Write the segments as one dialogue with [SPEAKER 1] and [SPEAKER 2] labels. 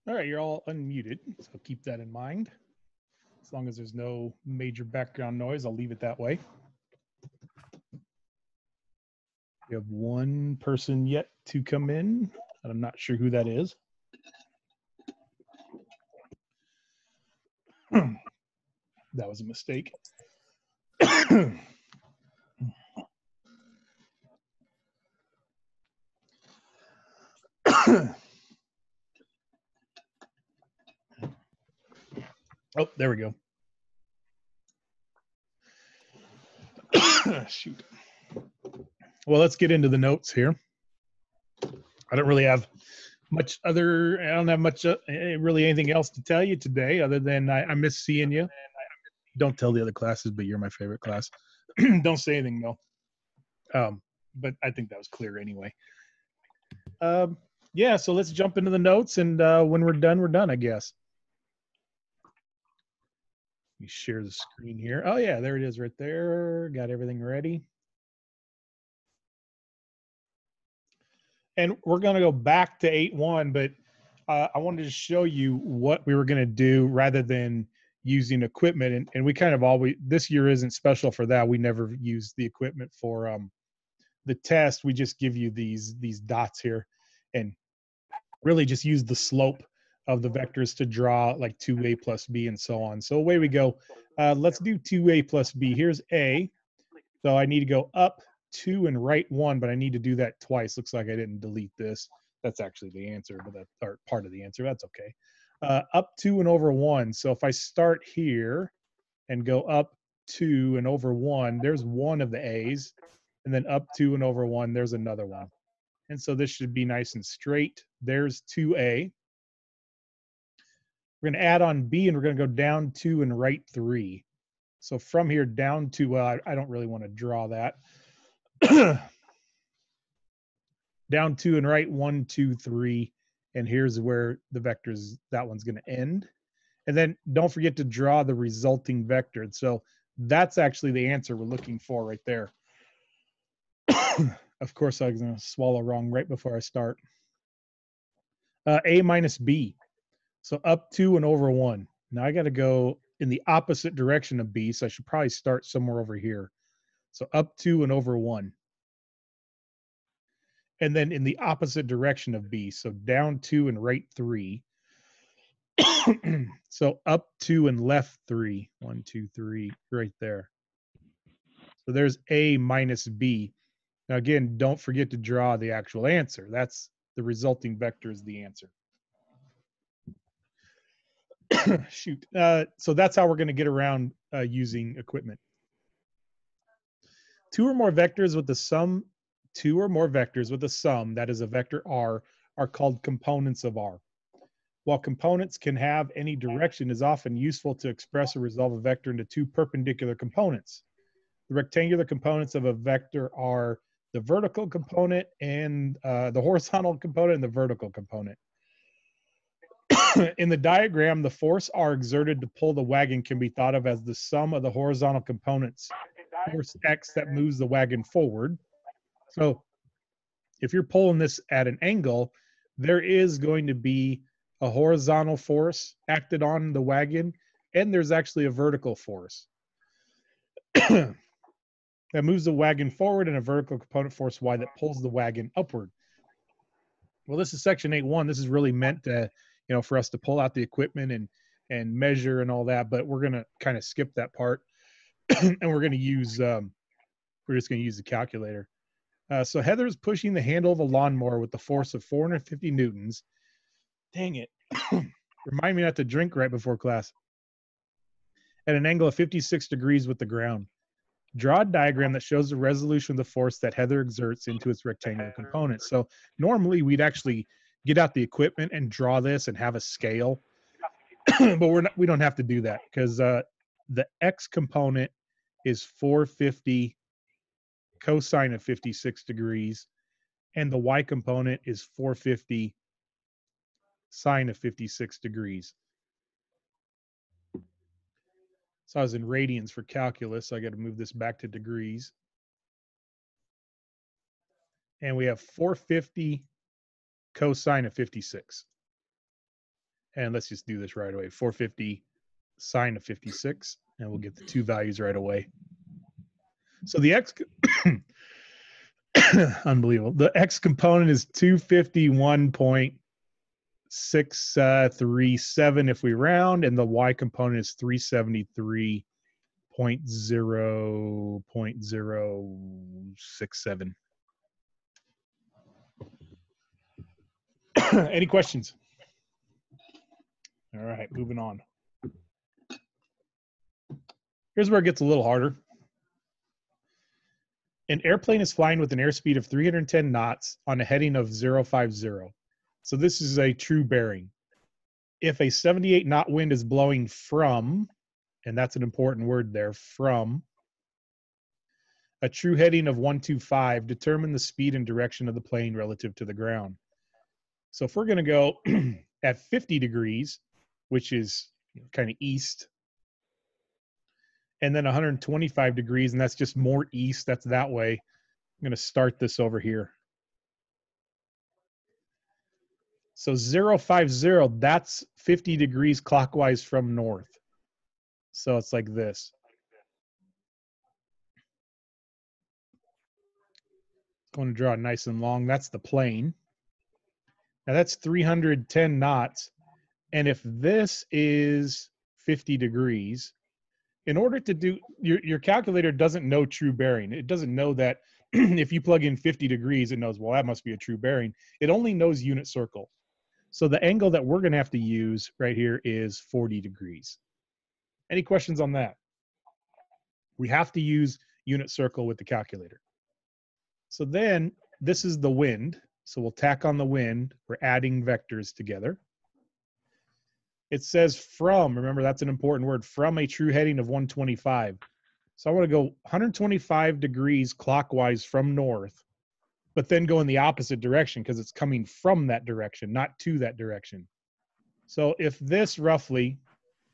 [SPEAKER 1] All right, you're all unmuted, so keep that in mind. As long as there's no major background noise, I'll leave it that way. We have one person yet to come in, and I'm not sure who that is. That was a mistake. Oh, there we go. Shoot. Well, let's get into the notes here. I don't really have much other. I don't have much really anything else to tell you today, other than I miss seeing you. Don't tell the other classes, but you're my favorite class. Don't say anything, Mel. But I think that was clear anyway. Yeah, so let's jump into the notes, and when we're done, I guess. Let me share the screen here. Oh, yeah, there it is right there. Got everything ready. And we're going to go back to 8.1, but I wanted to show you what we were going to do rather than using equipment. And we kind of always, this year isn't special for that. We never use the equipment for the test. We just give you these dots here and really just use the slope of the vectors to draw like 2a plus b and so on. So away we go. Let's do 2a plus b. Here's a. So I need to go up 2 and right 1, but I need to do that twice. Looks like I didn't delete this. That's actually the answer, but that's or part of the answer. That's okay. Up 2 and over 1. So if I start here and go up 2 and over 1, there's one of the a's. And then up 2 and over 1, there's another one. And so this should be nice and straight. There's 2a. We're going to add on b, and we're going to go down 2 and right 3. So from here down to, well, I don't really want to draw that. Down 2 and right 1, 2, 3. And here's where the vectors, that one's going to end. And then don't forget to draw the resulting vector. So that's actually the answer we're looking for right there. Of course, I was going to swallow wrong right before I start. A minus b. So up 2 and over 1. Now I got to go in the opposite direction of b, so I should probably start somewhere over here. So up 2 and over 1. And then in the opposite direction of b, so down 2 and right 3. So up 2 and left 3. 1, 2, 3, right there. So there's a minus b. Now again, don't forget to draw the actual answer. That's the resulting vector is the answer. Shoot. So that's how we're going to get around using equipment. Two or more vectors with the sum that is a vector r are called components of r. While components can have any direction, it is often useful to express or resolve a vector into two perpendicular components. The rectangular components of a vector are the vertical component and the horizontal component and the vertical component. In the diagram, the force R exerted to pull the wagon can be thought of as the sum of the horizontal components, force X that moves the wagon forward. So if you're pulling this at an angle, there is going to be a horizontal force acted on the wagon, and there's actually a vertical force that moves the wagon forward and a vertical component force Y that pulls the wagon upward. Well, this is section 8.1. This is really meant to, for us to pull out the equipment and measure and all that, but we're going to kind of skip that part and we're going to use, we're just going to use the calculator. So Heather's pushing the handle of a lawnmower with the force of 450 newtons. Dang it. Remind me not to drink right before class. At an angle of 56 degrees with the ground. Draw a diagram that shows the resolution of the force that Heather exerts into its rectangular components. So normally we'd actually get out the equipment and draw this and have a scale, but we don't have to do that because the X component is 450 cosine of 56 degrees, and the Y component is 450 sine of 56 degrees. So I was in radians for calculus, so I got to move this back to degrees. And we have 450 cosine of 56. And let's just do this right away. 450 sine of 56, and we'll get the two values right away. So the x, unbelievable. The x component is 251.637 if we round, and the y component is 373.0.067. Any questions? All right, moving on. Here's where it gets a little harder. An airplane is flying with an airspeed of 310 knots on a heading of 050. So this is a true bearing. If a 78 knot wind is blowing from, and that's an important word there, from a true heading of 125, determine the speed and direction of the plane relative to the ground. So if we're going to go at 50 degrees, which is kind of east, and then 125 degrees, and that's just more east, that's that way. I'm going to start this over here. So 050, that's 50 degrees clockwise from north. So it's like this. I'm going to draw it nice and long. That's the plane. Now that's 310 knots. And if this is 50 degrees, in order to do, your calculator doesn't know true bearing. It doesn't know that if you plug in 50 degrees, it knows, well, that must be a true bearing. It only knows unit circle. So the angle that we're going to have to use right here is 40 degrees. Any questions on that? We have to use unit circle with the calculator. So then this is the wind. So we'll tack on the wind. We're adding vectors together. It says from, remember that's an important word, from a true heading of 125. So I want to go 125 degrees clockwise from north, but then go in the opposite direction because it's coming from that direction, not to that direction. So if this roughly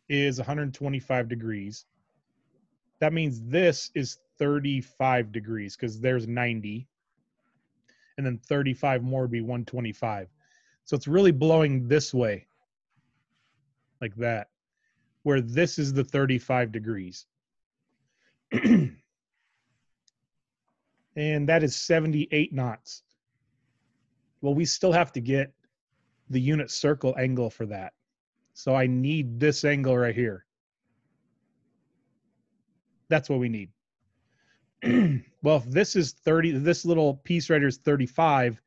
[SPEAKER 1] is 125 degrees, that means this is 35 degrees because there's 90. And then 35 more would be 125. So it's really blowing this way, like that, where this is the 35 degrees. And that is 78 knots. Well, we still have to get the unit circle angle for that. So I need this angle right here. That's what we need. Well, if this is 30, this little piece right here is 35,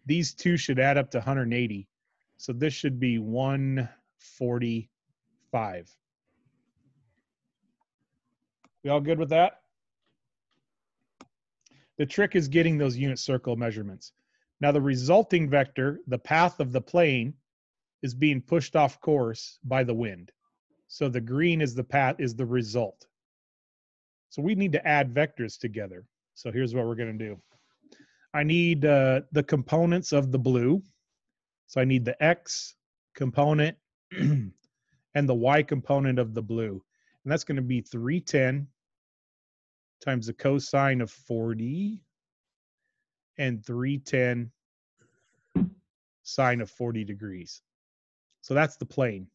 [SPEAKER 1] these two should add up to 180. So this should be 145. We all good with that? The trick is getting those unit circle measurements. Now the resulting vector, the path of the plane, is being pushed off course by the wind. So the green is the path, is the result. So we need to add vectors together. So here's what we're going to do. I need the components of the blue. So I need the x component and the y component of the blue. And that's going to be 310 times the cosine of 40 and 310 sine of 40 degrees. So that's the plane.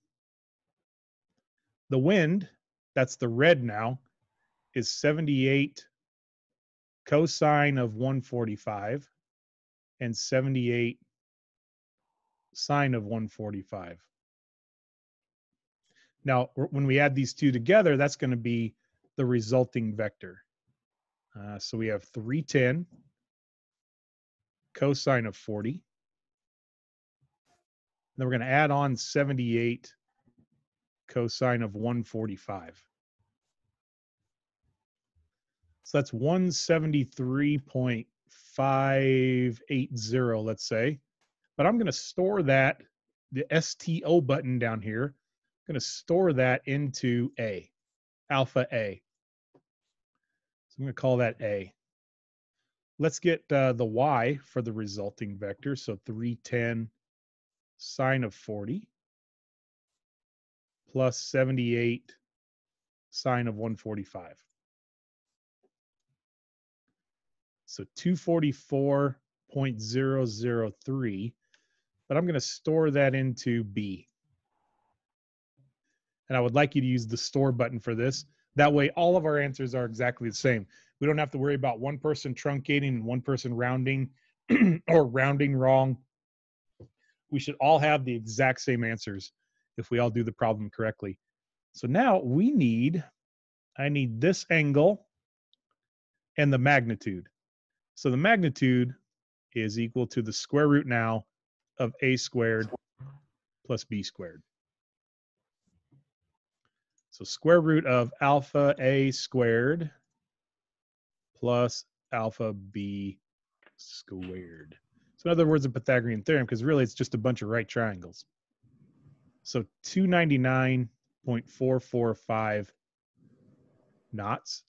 [SPEAKER 1] The wind, that's the red now, is 78 cosine of 145 and 78 sine of 145. Now, when we add these two together, that's going to be the resulting vector. So we have 310 cosine of 40. Then we're going to add on 78 cosine of 145. So that's 173.580, let's say. But I'm going to store that, the STO button down here, I'm going to store that into A, alpha A. So I'm going to call that A. Let's get the Y for the resulting vector. So 310 sine of 40 plus 78 sine of 145. So 244.003, but I'm going to store that into B. And I would like you to use the store button for this. That way, all of our answers are exactly the same. We don't have to worry about one person truncating and one person rounding or rounding wrong. We should all have the exact same answers if we all do the problem correctly. So now I need this angle and the magnitude. So the magnitude is equal to the square root now of a squared plus b squared. So square root of alpha a squared plus alpha b squared. So in other words, a Pythagorean theorem, because really it's just a bunch of right triangles. So 299.445 knots.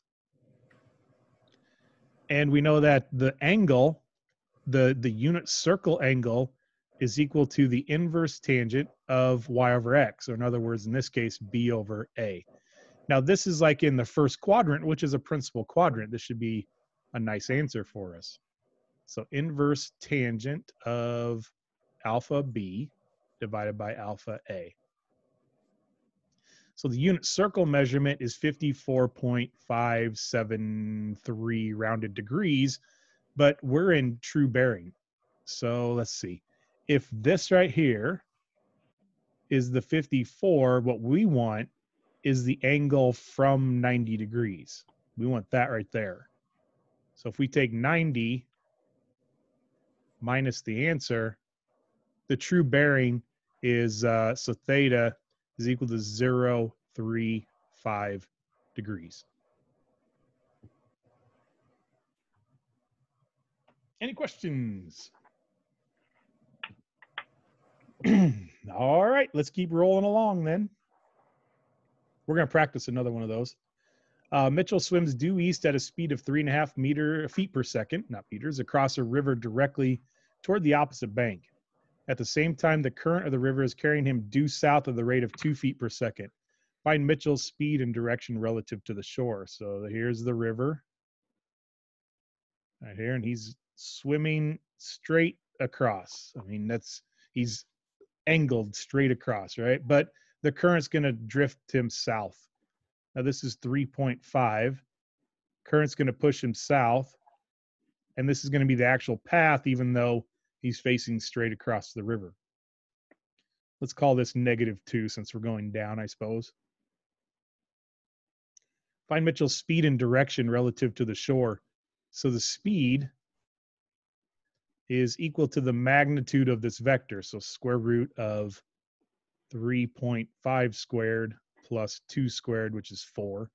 [SPEAKER 1] And we know that the angle, the unit circle angle, is equal to the inverse tangent of y over x, or in other words, in this case, b over a. Now, this is like in the first quadrant, which is a principal quadrant. This should be a nice answer for us. So inverse tangent of alpha b divided by alpha a. So the unit circle measurement is 54.573 rounded degrees, but we're in true bearing. So let's see. If this right here is the 54, what we want is the angle from 90 degrees. We want that right there. So if we take 90 minus the answer, the true bearing is, so theta is equal to 0.35 degrees. Any questions? All right, let's keep rolling along then. We're going to practice another one of those. Mitchell swims due east at a speed of 3.5 feet per second, not meters, across a river directly toward the opposite bank. At the same time, the current of the river is carrying him due south at the rate of 2 feet per second. Find Mitchell's speed and direction relative to the shore. So here's the river right here, and he's swimming straight across. I mean, he's angled straight across, right? But the current's going to drift him south. Now this is 3.5. Current's going to push him south, and this is going to be the actual path, even though he's facing straight across the river. Let's call this -2 since we're going down, I suppose. Find Mitchell's speed and direction relative to the shore. So the speed is equal to the magnitude of this vector. So square root of 3.5 squared plus 2 squared, which is 4.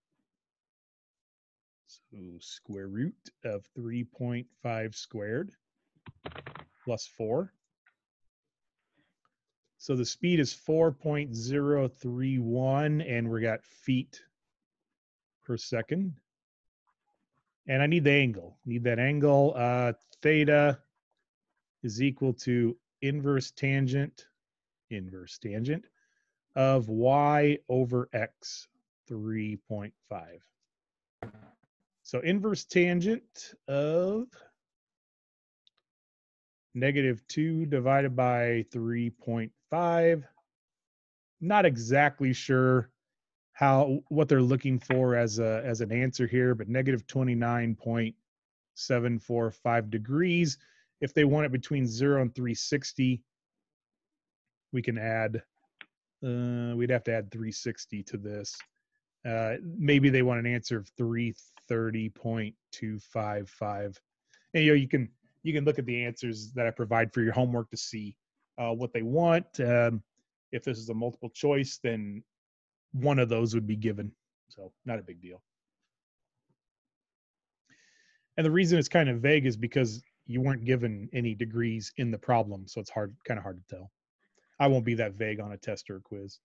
[SPEAKER 1] So square root of 3.5 squared plus 4. So the speed is 4.031, and we got feet per second. And I need the angle. Need that angle. Theta is equal to inverse tangent of y over x, 3.5. So inverse tangent of -2 divided by 3.5. Not exactly sure what they're looking for as an answer here, but -29.745 degrees. If they want it between 0 and 360, we can add, we'd have to add 360 to this. Maybe they want an answer of 330.255. And you can look at the answers that I provide for your homework to see what they want. If this is a multiple choice, then one of those would be given. So not a big deal. And the reason it's kind of vague is because you weren't given any degrees in the problem. So it's kind of hard to tell. I won't be that vague on a test or a quiz.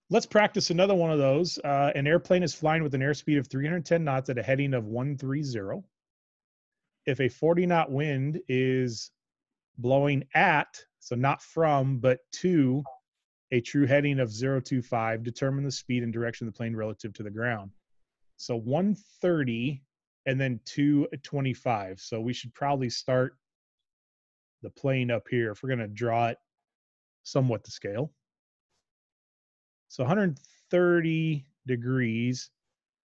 [SPEAKER 1] Let's practice another one of those. An airplane is flying with an airspeed of 310 knots at a heading of 130. If a 40-knot wind is blowing at, so not from, but to a true heading of 025, determine the speed and direction of the plane relative to the ground. So 130 and then 225. So we should probably start the plane up here if we're going to draw it somewhat to scale. So 130 degrees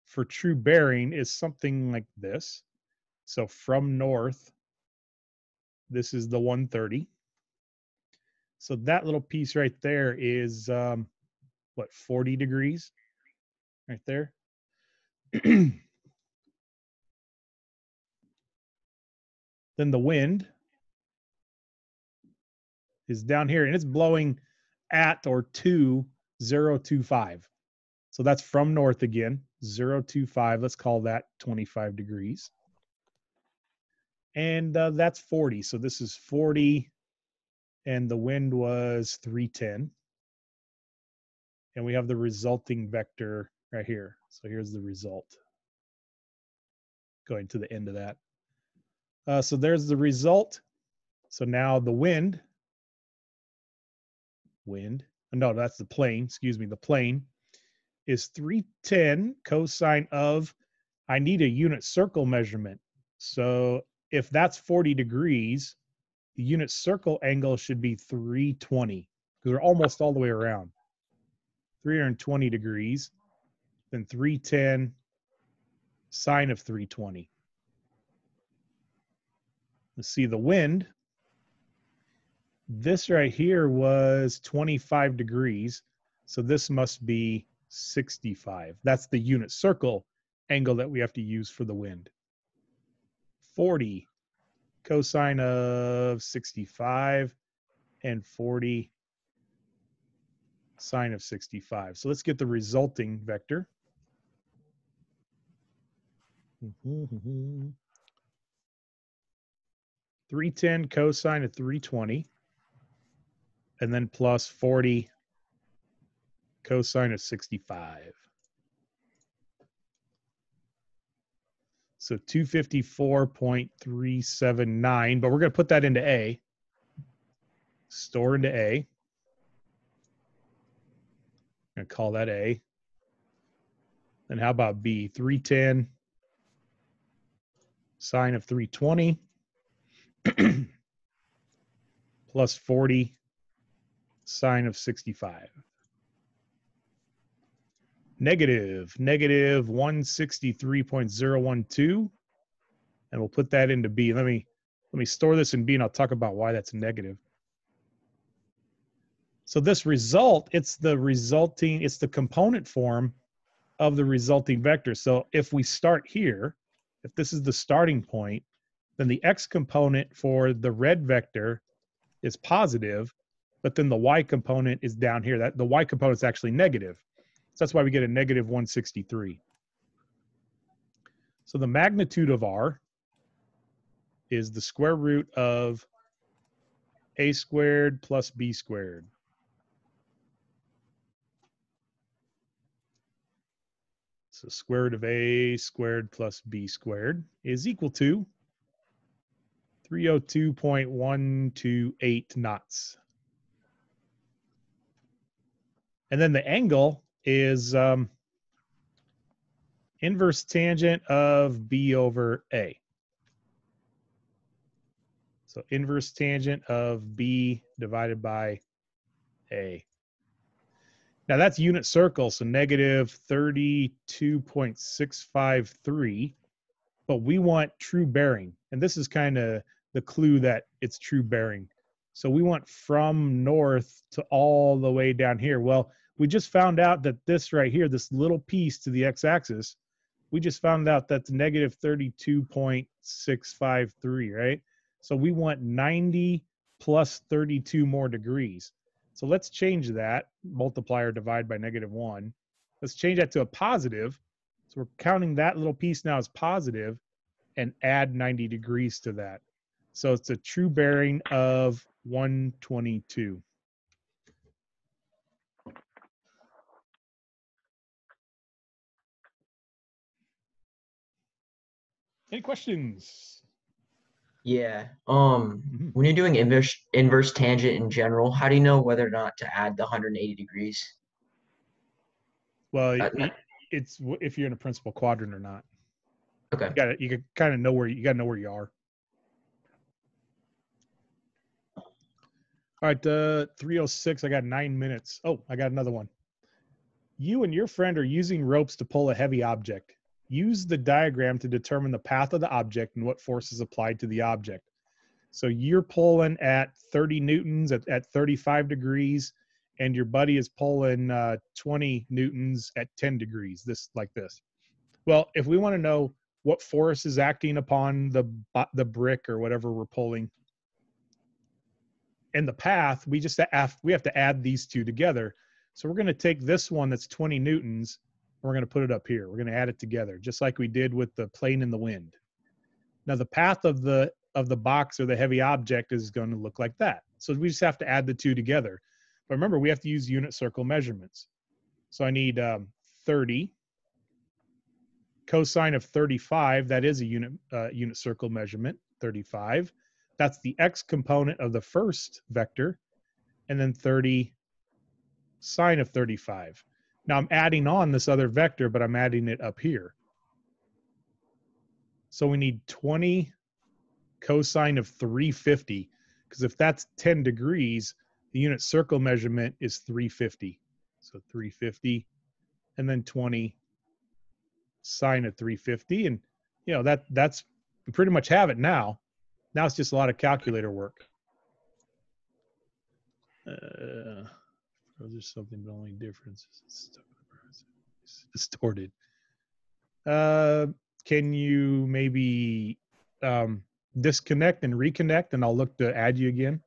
[SPEAKER 1] for true bearing is something like this. So from north, this is the 130. So that little piece right there is what, 40 degrees right there. Then the wind is down here and it's blowing at or to 025. So that's from north again, 025. Let's call that 25 degrees. And that's 40. So this is 40 and the wind was 310. And we have the resulting vector right here. So here's the result going to the end of that. So there's the result. So now the wind, no, that's the plane, excuse me, the plane is 310 cosine of, I need a unit circle measurement. So if that's 40 degrees, the unit circle angle should be 320 because we're almost all the way around. 320 degrees, then 310 sine of 320. Let's see the wind. This right here was 25 degrees. So this must be 65. That's the unit circle angle that we have to use for the wind. 40 cosine of 65 and 40 sine of 65. So let's get the resulting vector. 310 cosine of 320 and then plus 40 cosine of 65. So 254.379, but we're going to put that into A. Store into A. I'm going to call that A. Then how about B? 310 sine of 320 plus 40 sine of 65. Negative 163.012. And we'll put that into B. Let me store this in B and I'll talk about why that's negative. So this result, it's the component form of the resulting vector. So if we start here, if this is the starting point, then the x component for the red vector is positive, but then the y component is down here. That the y component is actually negative. So that's why we get a negative 163. So the magnitude of r is the square root of a squared plus b squared. So square root of a squared plus b squared is equal to 302.128 knots. And then the angle is inverse tangent of b over a. So inverse tangent of b divided by a. Now that's unit circle, so negative 32.653, but we want true bearing. And this is kind of the clue that it's true bearing. So we want from north to all the way down here. Well, we just found out that this right here, this little piece to the x-axis, we just found out that's negative 32.653, right? So we want 90 plus 32 more degrees. So let's change that, multiply or divide by -1. Let's change that to a positive. So we're counting that little piece now as positive and add 90 degrees to that. So it's a true bearing of 122. Any questions?
[SPEAKER 2] Yeah. When you're doing inverse tangent in general, how do you know whether or not to add the 180 degrees?
[SPEAKER 1] Well, it's if you're in a principal quadrant or not.
[SPEAKER 2] Okay.
[SPEAKER 1] You can kind of know where you are. All right, 306. I got 9 minutes. Oh, I got another one. You and your friend are using ropes to pull a heavy object. Use the diagram to determine the path of the object and what force is applied to the object. So you're pulling at 30 newtons at 35 degrees, and your buddy is pulling 20 newtons at 10 degrees, this like this. Well, if we want to know what force is acting upon the brick or whatever we're pulling, and the path, we have to add these two together. So we're going to take this one that's 20 newtons, and we're going to put it up here. We're going to add it together, just like we did with the plane in the wind. Now the path of the box or the heavy object is going to look like that. So we just have to add the two together. But remember, we have to use unit circle measurements. So I need 30 cosine of 35. That is a unit circle measurement, 35. That's the x component of the first vector, and then 30 sine of 35. Now I'm adding on this other vector, but I'm adding it up here. So we need 20 cosine of 350, because if that's 10 degrees, the unit circle measurement is 350. So 350, and then 20 sine of 350, and you know that's we pretty much have it now. Now it's just a lot of calculator work. There's something, but only difference is distorted. Can you maybe disconnect and reconnect, and I'll look to add you again?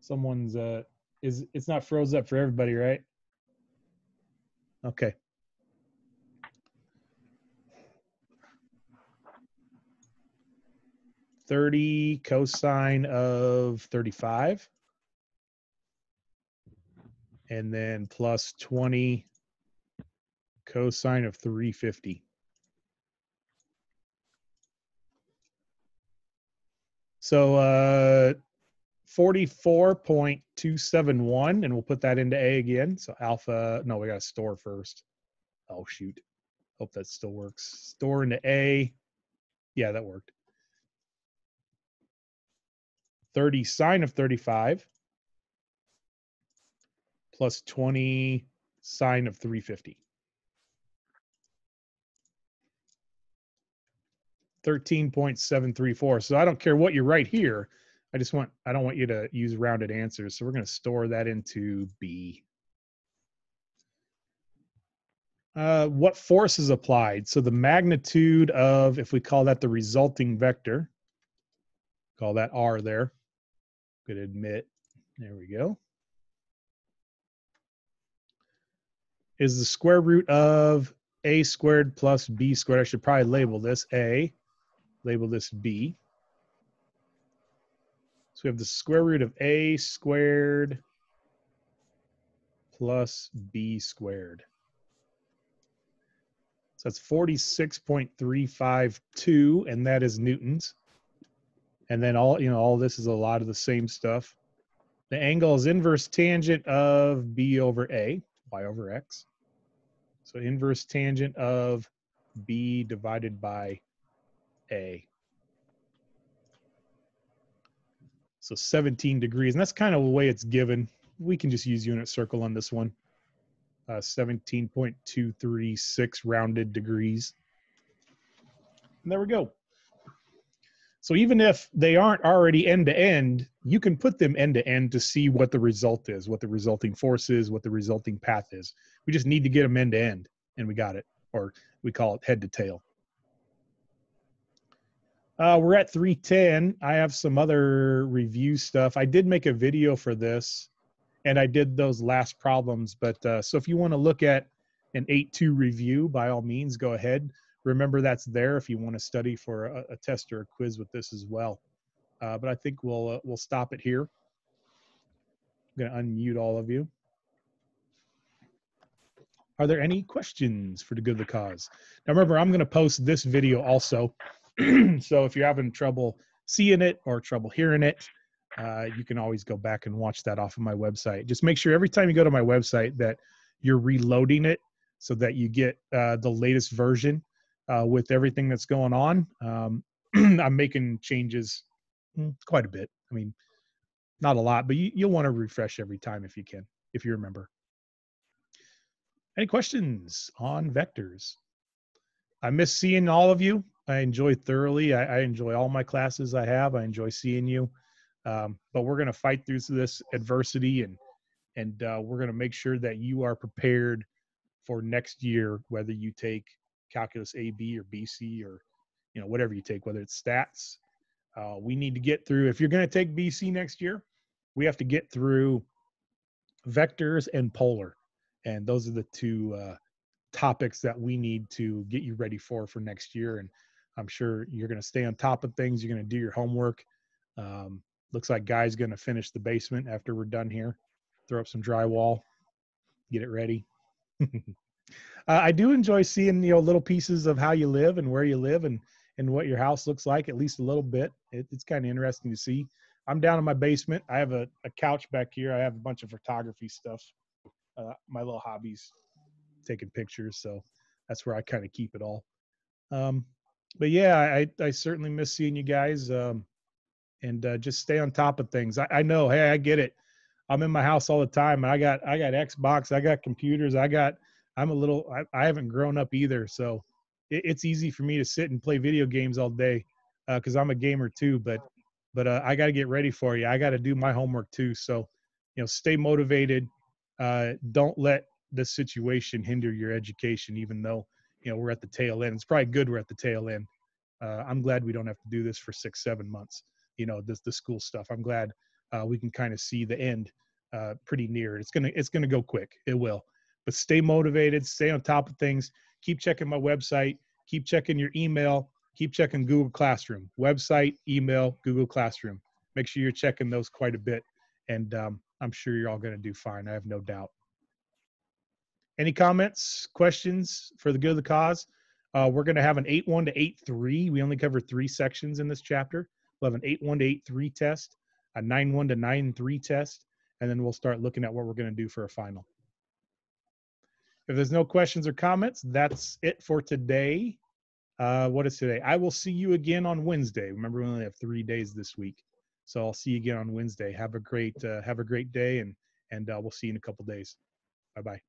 [SPEAKER 1] Someone's it's not froze up for everybody, right? Okay. $30 cosine of 35, and then plus 20 cosine of 350. So 44.271, and we'll put that into A again. So alpha, no, we got to store first. Oh, shoot. Hope that still works. Store into A. Yeah, that worked. 30 sine of 35 plus 20 sine of 350. 13.734. So I don't care what you write here. I don't want you to use rounded answers. So we're going to store that into B. What force is applied? So the magnitude of, if we call that the resulting vector, call that R there. Could admit, there we go, is the square root of A squared plus B squared. I should probably label this A, label this B. So we have the square root of A squared plus B squared. So that's 46.352, and that is newtons. And then all this is a lot of the same stuff. The angle is inverse tangent of B over A, y over x. So inverse tangent of B divided by A. So 17 degrees, and that's kind of the way it's given. We can just use unit circle on this one. 17.236 rounded degrees. And there we go. So even if they aren't already end to end, you can put them end to end to see what the result is, what the resulting force is, what the resulting path is. We just need to get them end to end, and we got it, or we call it head to tail. We're at 310. I have some other review stuff. I did make a video for this, and I did those last problems. But so if you want to look at an 8.2 review, by all means, go ahead. Remember, that's there if you want to study for a test or a quiz with this as well. But I think we'll stop it here. I'm going to unmute all of you. Are there any questions for the good of the cause? Now, remember, I'm going to post this video also. So if you're having trouble seeing it or trouble hearing it, you can always go back and watch that off of my website. Just make sure every time you go to my website that you're reloading it so that you get the latest version with everything that's going on. I'm making changes quite a bit. I mean, not a lot, but you'll want to refresh every time if you can, if you remember. Any questions on vectors? I miss seeing all of you. I enjoy thoroughly. I enjoy all my classes I have. I enjoy seeing you. But we're going to fight through this adversity, and we're going to make sure that you are prepared for next year, whether you take calculus AB or BC or whatever you take, whether it's stats. We need to get through. If you're going to take BC next year, we have to get through vectors and polar, and those are the two topics that we need to get you ready for next year. And I'm sure you're going to stay on top of things. You're going to do your homework. Looks like Guy's going to finish the basement after we're done here. Throw up some drywall, get it ready. I do enjoy seeing little pieces of how you live and where you live and what your house looks like, at least a little bit. It's kind of interesting to see. I'm down in my basement. I have a couch back here. I have a bunch of photography stuff. My little hobbies, taking pictures, so that's where I kind of keep it all. But yeah, I certainly miss seeing you guys, and just stay on top of things. I know, hey, I get it. I'm in my house all the time. I got Xbox, I got computers, I haven't grown up either, so it's easy for me to sit and play video games all day because I'm a gamer too. But I got to get ready for you. I got to do my homework too. So stay motivated. Don't let the situation hinder your education, even though we're at the tail end. It's probably good we're at the tail end. I'm glad we don't have to do this for 6-7 months. The school stuff. I'm glad we can kind of see the end pretty near. It's gonna go quick. It will. But stay motivated. Stay on top of things. Keep checking my website. Keep checking your email. Keep checking Google Classroom. Website, email, Google Classroom. Make sure you're checking those quite a bit. And I'm sure you're all going to do fine. I have no doubt. Any comments, questions for the good of the cause? We're going to have an 8-1 to 8-3. We only cover 3 sections in this chapter. We'll have an 8-1 to 8-3 test, a 9-1 to 9-3 test, and then we'll start looking at what we're going to do for a final. If there's no questions or comments, that's it for today. What is today? I will see you again on Wednesday. Remember, we only have 3 days this week, so I'll see you again on Wednesday. Have a great day, and we'll see you in a couple days. Bye-bye.